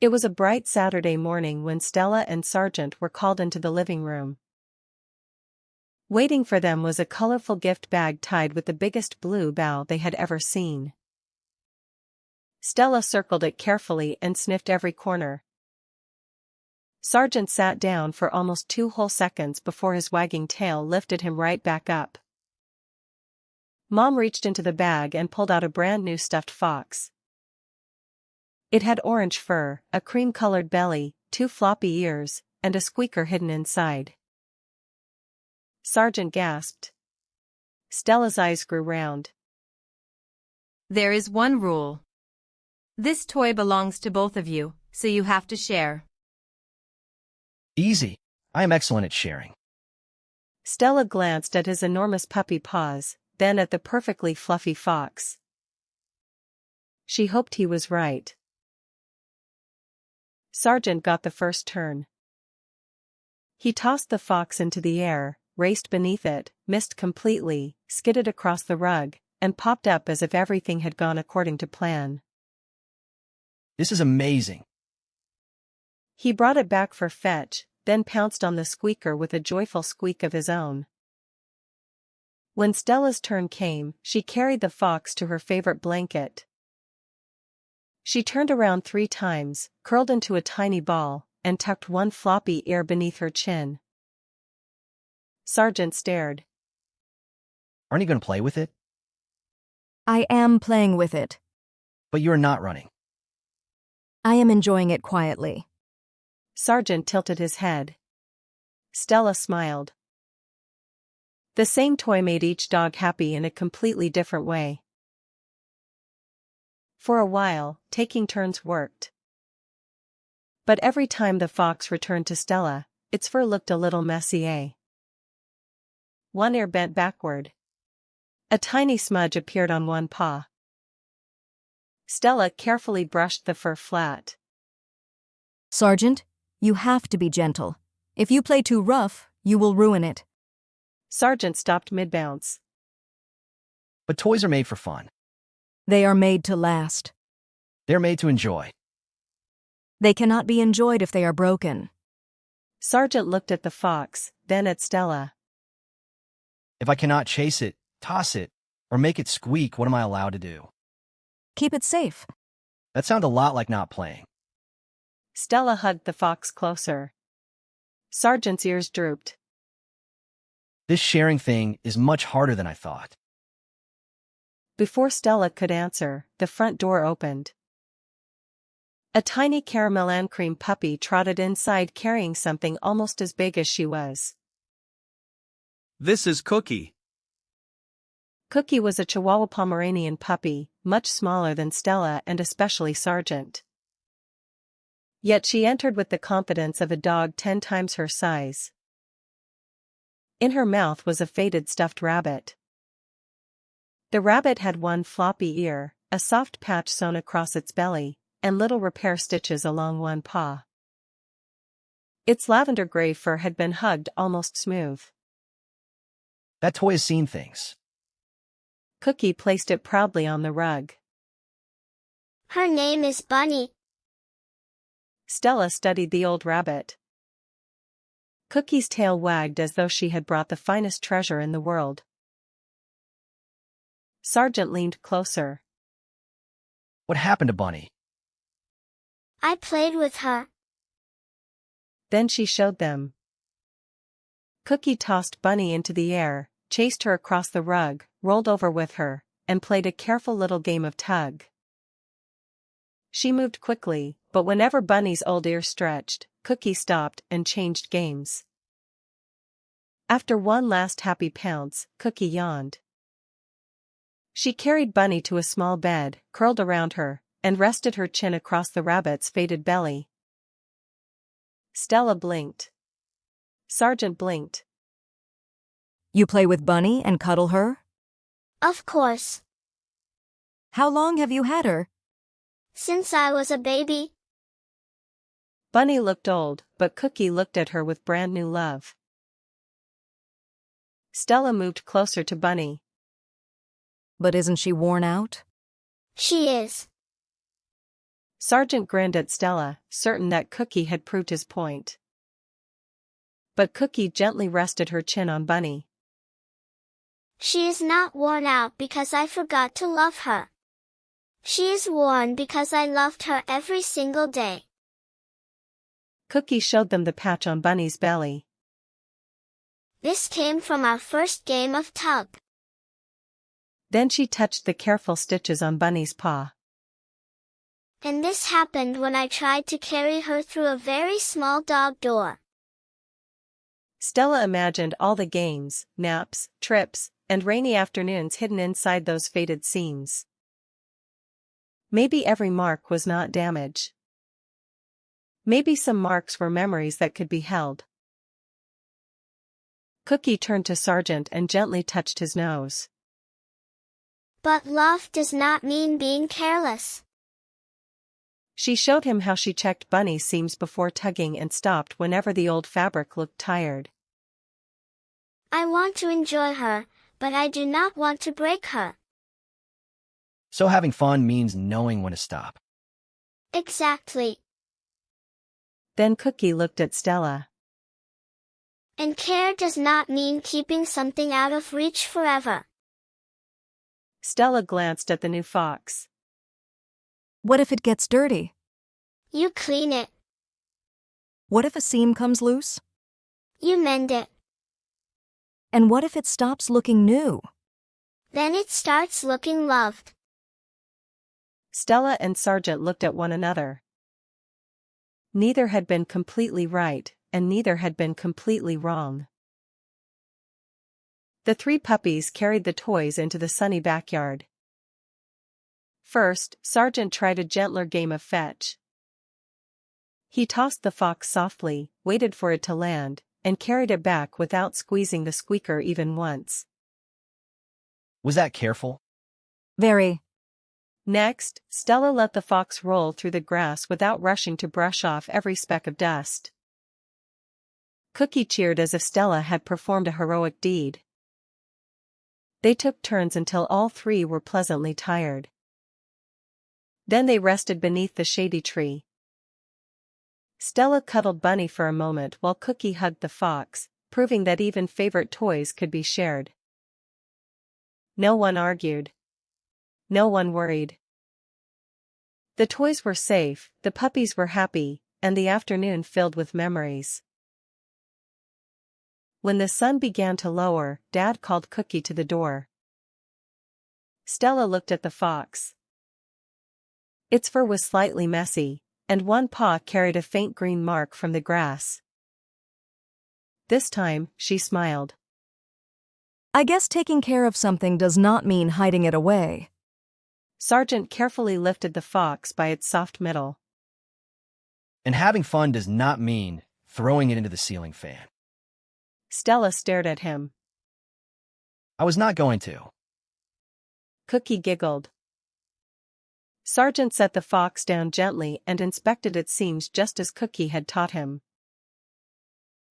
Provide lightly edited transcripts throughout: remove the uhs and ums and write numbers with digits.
It was a bright Saturday morning when Stella and Sergeant were called into the living room. Waiting for them was a colorful gift bag tied with the biggest blue bow they had ever seen. Stella circled it carefully and sniffed every corner. Sergeant sat down for almost 2 whole seconds before his wagging tail lifted him right back up. Mom reached into the bag and pulled out a brand new stuffed fox. It had orange fur, a cream-colored belly, 2 floppy ears, and a squeaker hidden inside. Sergeant gasped. Stella's eyes grew round. There is one rule. This toy belongs to both of you, so you have to share. Easy. I am excellent at sharing. Stella glanced at his enormous puppy paws, then at the perfectly fluffy fox. She hoped he was right. Sergeant got the first turn. He tossed the fox into the air, raced beneath it, missed completely, skidded across the rug, and popped up as if everything had gone according to plan. This is amazing. He brought it back for fetch, then pounced on the squeaker with a joyful squeak of his own. When Stella's turn came, she carried the fox to her favorite blanket. She turned around 3 times, curled into a tiny ball, and tucked one floppy ear beneath her chin. Sergeant stared. Aren't you going to play with it? I am playing with it. But you are not running. I am enjoying it quietly. Sergeant tilted his head. Stella smiled. The same toy made each dog happy in a completely different way. For a while, taking turns worked. But every time the fox returned to Stella, its fur looked a little messy. One ear bent backward. A tiny smudge appeared on one paw. Stella carefully brushed the fur flat. Sergeant, you have to be gentle. If you play too rough, you will ruin it. Sergeant stopped mid-bounce. But toys are made for fun. They are made to last. They're made to enjoy. They cannot be enjoyed if they are broken. Sergeant looked at the fox, then at Stella. If I cannot chase it, toss it, or make it squeak, what am I allowed to do? Keep it safe. That sounds a lot like not playing. Stella hugged the fox closer. Sergeant's ears drooped. This sharing thing is much harder than I thought. Before Stella could answer, the front door opened. A tiny caramel and cream puppy trotted inside carrying something almost as big as she was. This is Cookie. Cookie was a Chihuahua Pomeranian puppy, much smaller than Stella and especially Sergeant. Yet she entered with the confidence of a dog 10 times her size. In her mouth was a faded stuffed rabbit. The rabbit had one floppy ear, a soft patch sewn across its belly, and little repair stitches along one paw. Its lavender gray fur had been hugged almost smooth. That toy has seen things. Cookie placed it proudly on the rug. Her name is Bunny. Stella studied the old rabbit. Cookie's tail wagged as though she had brought the finest treasure in the world. Sergeant leaned closer. What happened to Bunny? I played with her. Then she showed them. Cookie tossed Bunny into the air, chased her across the rug, rolled over with her, and played a careful little game of tug. She moved quickly, but whenever Bunny's old ear stretched, Cookie stopped and changed games. After one last happy pounce, Cookie yawned. She carried Bunny to a small bed, curled around her, and rested her chin across the rabbit's faded belly. Stella blinked. Sergeant blinked. You play with Bunny and cuddle her? Of course. How long have you had her? Since I was a baby. Bunny looked old, but Cookie looked at her with brand new love. Stella moved closer to Bunny. But isn't she worn out? She is. Sergeant grinned at Stella, certain that Cookie had proved his point. But Cookie gently rested her chin on Bunny. She is not worn out because I forgot to love her. She is worn because I loved her every single day. Cookie showed them the patch on Bunny's belly. This came from our first game of tug. Then she touched the careful stitches on Bunny's paw. And this happened when I tried to carry her through a very small dog door. Stella imagined all the games, naps, trips, and rainy afternoons hidden inside those faded seams. Maybe every mark was not damage. Maybe some marks were memories that could be held. Cookie turned to Sergeant and gently touched his nose. But love does not mean being careless. She showed him how she checked Bunny's seams before tugging and stopped whenever the old fabric looked tired. I want to enjoy her, but I do not want to break her. So having fun means knowing when to stop. Exactly. Then Cookie looked at Stella. And care does not mean keeping something out of reach forever. Stella glanced at the new fox. What if it gets dirty? You clean it. What if a seam comes loose? You mend it. And what if it stops looking new? Then it starts looking loved. Stella and Sergeant looked at one another. Neither had been completely right, and neither had been completely wrong. The three puppies carried the toys into the sunny backyard. First, Sergeant tried a gentler game of fetch. He tossed the fox softly, waited for it to land, and carried it back without squeezing the squeaker even once. Was that careful? Very. Next, Stella let the fox roll through the grass without rushing to brush off every speck of dust. Cookie cheered as if Stella had performed a heroic deed. They took turns until all three were pleasantly tired. Then they rested beneath the shady tree. Stella cuddled Bunny for a moment while Cookie hugged the fox, proving that even favorite toys could be shared. No one argued. No one worried. The toys were safe, the puppies were happy, and the afternoon filled with memories. When the sun began to lower, Dad called Cookie to the door. Stella looked at the fox. Its fur was slightly messy, and one paw carried a faint green mark from the grass. This time, she smiled. I guess taking care of something does not mean hiding it away. Sergeant carefully lifted the fox by its soft middle. And having fun does not mean throwing it into the ceiling fan. Stella stared at him. I was not going to. Cookie giggled. Sergeant set the fox down gently and inspected its seams just as Cookie had taught him.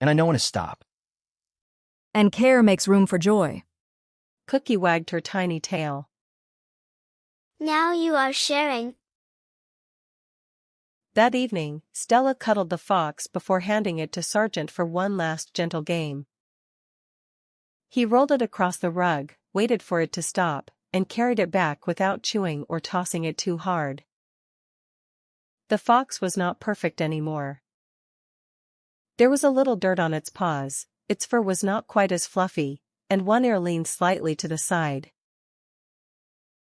And I know when to stop. And care makes room for joy. Cookie wagged her tiny tail. Now you are sharing. That evening, Stella cuddled the fox before handing it to Sergeant for one last gentle game. He rolled it across the rug, waited for it to stop, and carried it back without chewing or tossing it too hard. The fox was not perfect anymore. There was a little dirt on its paws, its fur was not quite as fluffy, and one ear leaned slightly to the side.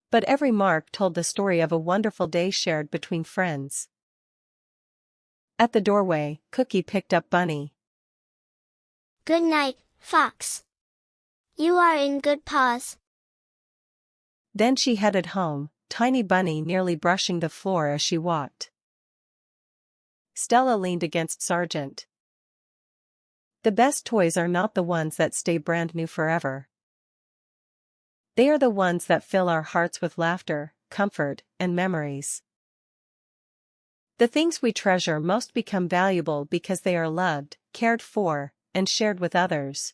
But every mark told the story of a wonderful day shared between friends. At the doorway, Cookie picked up Bunny. Good night, Fox. You are in good paws. Then she headed home, tiny Bunny nearly brushing the floor as she walked. Stella leaned against Sergeant. The best toys are not the ones that stay brand new forever. They are the ones that fill our hearts with laughter, comfort, and memories. The things we treasure most become valuable because they are loved, cared for, and shared with others.